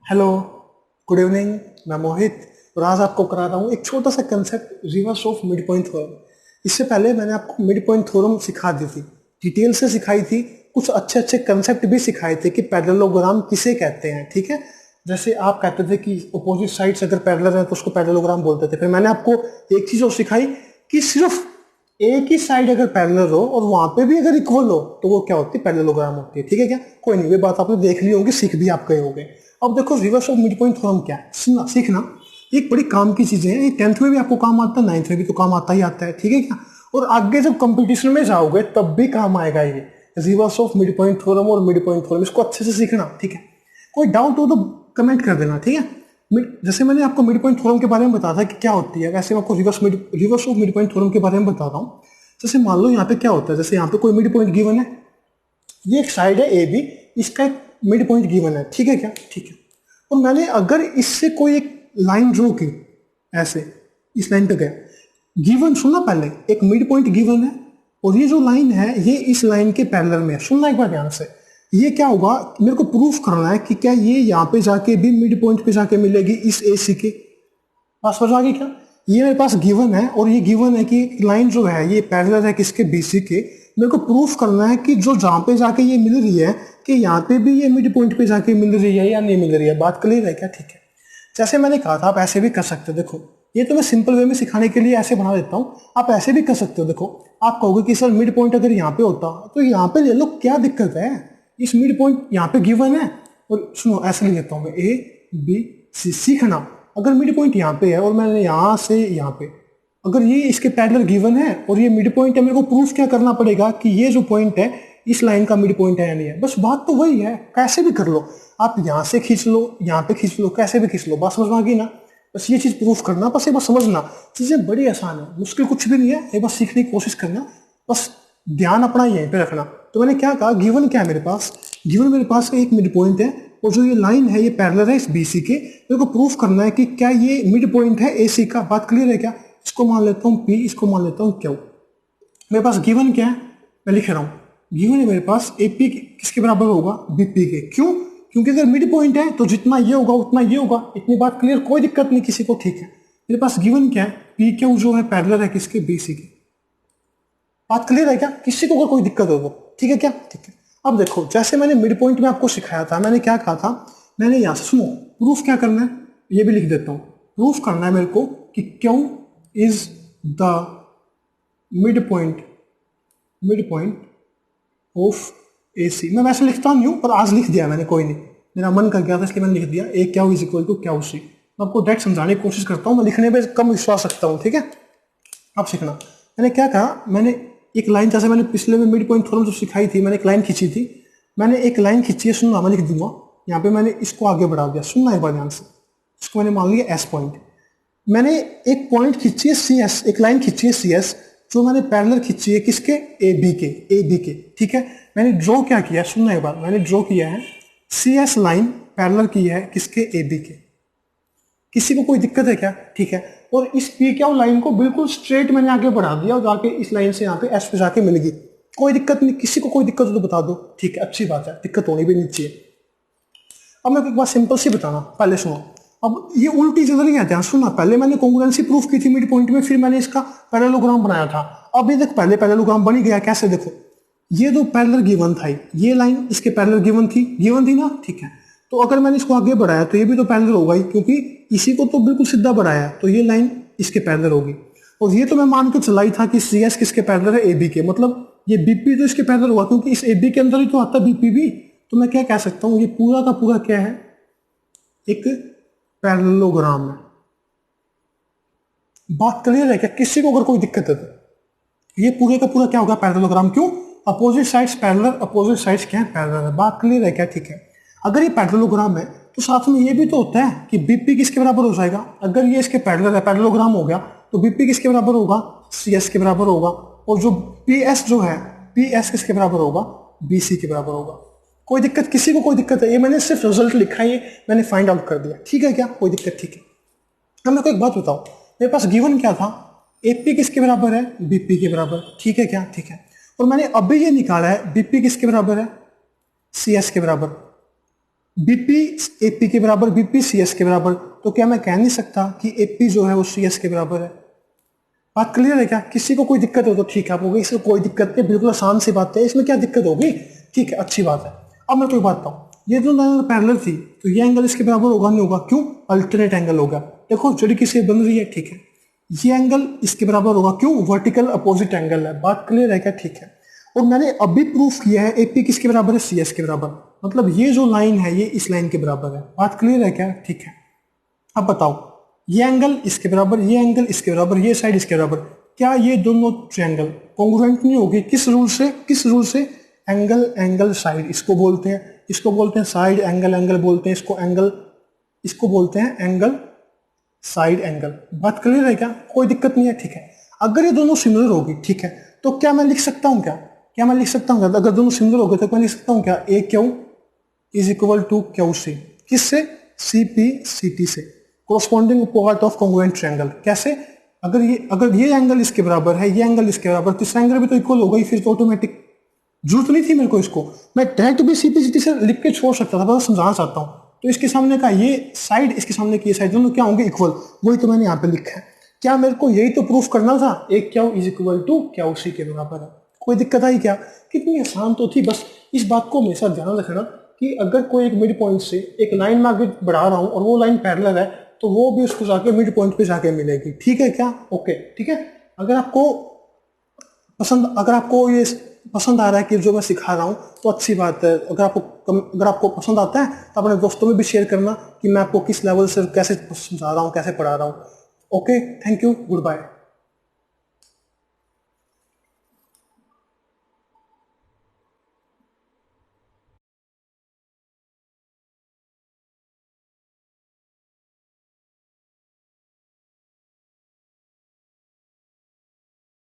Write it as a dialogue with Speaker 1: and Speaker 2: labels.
Speaker 1: Hello, good evening. मैं मोहित और आज आपको करा रहा हूँ एक छोटा सा concept, reverse of mid point theorem. इससे पहले मैंने आपको मिड पॉइंट थ्योरम सिखा दी थी, डिटेल से सिखाई थी, कुछ अच्छे अच्छे कंसेप्ट भी सिखाए थे कि पैरेललोग्राम किसे कहते हैं। ठीक है, जैसे आप कहते थे कि अपोजिट साइड्स अगर पैरेलल है तो उसको पैरेललोग्राम बोलते थे। फिर मैंने आपको एक चीज और सिखाई कि सिर्फ एक ही साइड अगर पैरेलल हो और वहां पे भी अगर इक्वल हो तो वो क्या होती है, पैरेललोग्राम होती है। ठीक है क्या? कोई नहीं, ये बात आपने देख ली होगी, सीख भी आप गए होंगे। अब देखो reverse of mid point theorem क्या है, सुनना सीखना। एक बड़ी काम की चीजें हैं, ये 10th में भी आपको काम आता है, 9th में भी तो काम आता ही आता है। ठीक है क्या? और आगे जब कंपटीशन में जाओगे तब भी काम आएगा ये reverse of mid point theorem और मिड पॉइंट थ्योरम। इसको अच्छे से सीखना। ठीक है, कोई डाउट हो तो कमेंट कर देना। ठीक है, जैसे मैंने आपको मिड पॉइंट थ्योरम के बारे में बताया था कि क्या होती है, वैसे मैं आपको reverse of mid point theorem के बारे में बता रहा हूँ। जैसे मान लो यहाँ पे क्या होता है, जैसे यहाँ पे कोई मिड पॉइंट गिवन है, ये एक साइड है ए बी, इसका एक मिड पॉइंट गिवन है। ठीक है क्या? ठीक है। और मैंने अगर इससे कोई एक लाइन ड्रॉ की, ऐसे इस लाइन पे गया, गिवन सुनना, पहले एक मिड पॉइंट गिवन है और ये जो लाइन है ये इस लाइन के पैरेलल में है। सुनना एक बार ध्यान से, ये क्या होगा, मेरे को प्रूफ करना है कि क्या ये यहाँ पे जाके भी मिड पॉइंट पे जाके मिलेगी इस ए सी के पास। समझ आ गई क्या? ये मेरे पास गिवन है और ये गिवन है कि लाइन जो है ये पैरेलल है किसके, बीसी के। मेरे को प्रूफ करना है कि जो जहां पे जाके ये मिल रही है कि यहाँ पे भी ये मिड पॉइंट पे जाके मिल रही है या नहीं मिल रही है। बात क्लियर है क्या? ठीक है, जैसे मैंने कहा था आप ऐसे भी कर सकते हो। देखो ये तो मैं सिंपल वे में सिखाने के लिए ऐसे बना देता हूँ, आप ऐसे भी कर सकते हो। देखो आप कहोगे कि सर मिड पॉइंट अगर यहाँ पे होता तो यहाँ पे ले लो, क्या दिक्कत है, इस मिड पॉइंट यहाँ पे गिवन है। और सुनो ऐसे लिख देता हूँ मैं, ए बी सी। सीखना, अगर मिड पॉइंट यहाँ पे है और मैंने यहाँ से यहाँ पे, अगर ये इसके पैरेलल गिवन है और ये मिड पॉइंट है, मेरे को प्रूफ क्या करना पड़ेगा कि ये जो पॉइंट है इस लाइन का मिड पॉइंट है या नहीं है। बस बात तो वही है, कैसे भी कर लो, आप यहाँ से खींच लो, यहाँ पे खींच लो, कैसे भी खींच लो। बात समझ में आ गई ना? बस ये चीज प्रूफ करना, बस ये बस समझना, चीजें बड़ी आसान है, मुश्किल कुछ भी नहीं है, ये बस सीखने की कोशिश करना, बस ध्यान अपना यहीं पे रखना। तो मैंने क्या कहा, गिवन क्या है मेरे पास, गिवन मेरे पास एक मिड पॉइंट है और जो ये लाइन है ये पैरेलल है इस बीसी के। मेरे को प्रूफ करना है कि क्या ये मिड पॉइंट है एसी का। बात क्लियर है क्या? इसको मान लेता हूँ पी, इसको मान लेता हूँ क्यू। मेरे पास गिवन क्या है, मैं लिख रहा हूँ, गिवन है मेरे पास एपी किसके बराबर होगा, बीपी के। क्यों? क्योंकि अगर मिड पॉइंट है तो जितना ये होगा उतना ये होगा। इतनी बात क्लियर, कोई दिक्कत नहीं किसी को। ठीक है, मेरे पास गिवन क्या है, पी क्यू जो है पैरेलल है किसके, बीसी के। बात क्लियर है क्या? किसी को अगर कोई दिक्कत हो तो ठीक है क्या? ठीक है। अब देखो जैसे मैंने मिड पॉइंट में आपको सिखाया था, मैंने क्या कहा था, मैंने यहां से सुनो, प्रूफ क्या करना है ये भी लिख देता हूं। प्रूफ करना है मेरे को कि Q is the mid point of A C. मैं वैसे लिखता नहीं हूं पर आज लिख दिया मैंने, कोई नहीं, मेरा मन कर गया था इसलिए मैंने लिख दिया, A Q is equal to Q C. मैं आपको डायरेक्ट समझाने की कोशिश करता हूं, मैं लिखने पे कम विश्वास रखता हूं। ठीक है, अब सीखना। मैंने क्या कहा, मैंने एक लाइन, जैसे मैंने पिछले में मिड पॉइंट थ्योरम जो सिखाई थी, मैंने एक लाइन खींची थी, मैंने एक लाइन खींची है, सुनना, मैं लिख दूंगा यहाँ पे, मैंने इसको आगे बढ़ा दिया। सुनना एक बार ध्यान से, इसको मैंने मान लिया एस पॉइंट। मैंने एक पॉइंट खींची है सी एस, एक लाइन खींची है सी एस, जो मैंने पैरेलल खींची है किसके, ए बी के, ए बी के। ठीक है, मैंने ड्रॉ क्या किया है, सुनना एक बार, मैंने ड्रॉ किया है सी एस लाइन पैरेलल की है किसके, ए बी के। किसी को कोई दिक्कत है क्या? ठीक है, और इस पी क्यू लाइन को बिल्कुल स्ट्रेट मैंने आगे बढ़ा दिया और जाके इस लाइन से यहाँ पे एस पे जाके मिल गई। कोई दिक्कत नहीं, किसी को कोई दिक्कत हो तो बता दो। ठीक है, अच्छी बात है, दिक्कत होनी भी नहीं चाहिए। अब मैं एक बात सिंपल सी बताना, पहले सुनो। अब ये उल्टी चल रही है, ध्यान सुनना। पहले मैंने कॉन्ग्रुएंसी प्रूफ की थी मिड पॉइंट में, फिर मैंने इसका पैरेललोग्राम बनाया था। अब ये देख, पहले पैरेललोग्राम बन ही गया, कैसे देखो, ये जो पैरेलल गिवन था, ये लाइन इसके पैरेलल गिवन थी ना। ठीक है, तो अगर मैंने इसको आगे बढ़ाया तो ये भी तो पैरेलल होगा ही, क्योंकि इसी को तो बिल्कुल सीधा बढ़ाया तो ये लाइन इसके पैरेलल होगी। और ये तो मैं मान के चलाई था कि सी एस किसके पैरेलल है, ए बी के, मतलब ये बीपी तो इसके पैरेलल होगा, क्योंकि इस ए बी के अंदर ही तो आता है बीपी भी। तो मैं क्या कह सकता हूँ, ये पूरा का पूरा क्या है, एक पैरेललोग्राम है। बात क्लियर है क्या? किसी को अगर कोई दिक्कत है तो ये पूरे का पूरा क्या होगा, पैरेललोग्राम। क्यों? Opposite sides parallel, opposite sides क्या है, पैरेलल है। बात क्लियर है क्या? ठीक है, अगर ये पैरेललोग्राम है तो साथ में ये भी तो होता है कि बीपी किसके बराबर हो जाएगा। अगर ये इसके पैरेलल है, पैरेललोग्राम हो गया, तो बीपी किसके बराबर होगा, सी एस के बराबर होगा। और जो पी एस जो है, पी एस किसके बराबर होगा, बी सी के बराबर होगा। कोई दिक्कत, किसी को कोई दिक्कत है? ये मैंने सिर्फ रिजल्ट लिखा है, ये मैंने फाइंड आउट कर दिया। ठीक है क्या? कोई दिक्कत? ठीक है। अब मेरे को एक बात बताओ, मेरे पास गिवन क्या था, एपी किसके बराबर है, बीपी के बराबर। ठीक है क्या? ठीक है। और मैंने अभी ये निकाला है बीपी किसके बराबर है, सी एस के बराबर। बीपी एपी के बराबर, बीपी सीएस के बराबर, तो क्या मैं कह नहीं सकता कि एपी जो है वो सीएस के बराबर है? बात क्लियर है क्या? किसी को कोई दिक्कत हो तो ठीक है, आप होगी इसको कोई दिक्कत नहीं, बिल्कुल आसान सी बात है, इसमें क्या दिक्कत होगी? ठीक है, अच्छी बात है। अब मैं कोई बात बताऊं, ये जो लाइन पैरेलल थी तो ये एंगल इसके बराबर होगा नहीं होगा? क्यों? अल्टरनेट एंगल होगा। देखो जड़ी किसी बन रही है, ठीक है, ये एंगल इसके बराबर होगा, क्यों? वर्टिकल अपोजिट एंगल है। बात क्लियर है क्या? ठीक है। और मैंने अभी प्रूफ किया है एपी किसके बराबर है? सीएस के बराबर, मतलब ये जो लाइन है ये इस लाइन के बराबर है। बात क्लियर है क्या? ठीक है। अब बताओ, ये एंगल इसके बराबर, ये एंगल इसके बराबर, ये साइड इसके बराबर, क्या ये दोनों ट्रायंगल कॉन्ग्रुएंट नहीं होगी? किस रूल से? किस रूल से? एंगल एंगल साइड इसको बोलते हैं, इसको बोलते हैं साइड एंगल एंगल बोलते हैं, इसको एंगल, इसको बोलते हैं एंगल साइड एंगल। बात क्लियर है क्या? कोई दिक्कत नहीं है, ठीक है। अगर ये दोनों सिमिलर होगी, ठीक है, तो क्या मैं लिख सकता हूं क्या? क्या मैं लिख सकता हूं? अगर दोनों सिमिलर हो गए तो मैं लिख सकता हूं क्या? A Q is equal to Q C. किससे? सी पी सी टी से, corresponding part of congruent triangle. कैसे? अगर ये एंगल इसके बराबर है, ये एंगल इसके बराबर, तो इस एंगल भी तो इक्वल होगा ही, फिर तो ऑटोमेटिक। जरूरत नहीं थी मेरे को इसको, मैं डायरेक्ट भी सी पी सी टी से लिख के छोड़ सकता था, बस समझाना चाहता हूँ। तो इसके सामने का ये साइड, इसके सामने की ये साइड, दोनों क्या होंगे? इक्वल। वही तो मैंने यहाँ पे लिखा है। क्या मेरे को यही तो प्रूफ करना था? एक Q is equal to Q C के बराबर है। कोई दिक्कत आई क्या? कितनी आसान तो थी। बस इस बात को हमेशा ध्यान रखना कि अगर कोई एक मिड पॉइंट से एक लाइन में आगे बढ़ा रहा हूं और वो लाइन पैरेलल है, तो वो भी उसको जाके मिड पॉइंट पे जाके मिलेगी। ठीक है क्या? ओके, ठीक है। अगर आपको ये पसंद आ रहा है कि जो मैं सिखा रहा हूँ, तो अच्छी बात है। अगर आपको पसंद आता है तो अपने दोस्तों में भी शेयर करना कि मैं आपको किस लेवल से कैसे समझा रहा हूँ, कैसे पढ़ा रहा हूँ। Okay, thank you, good bye.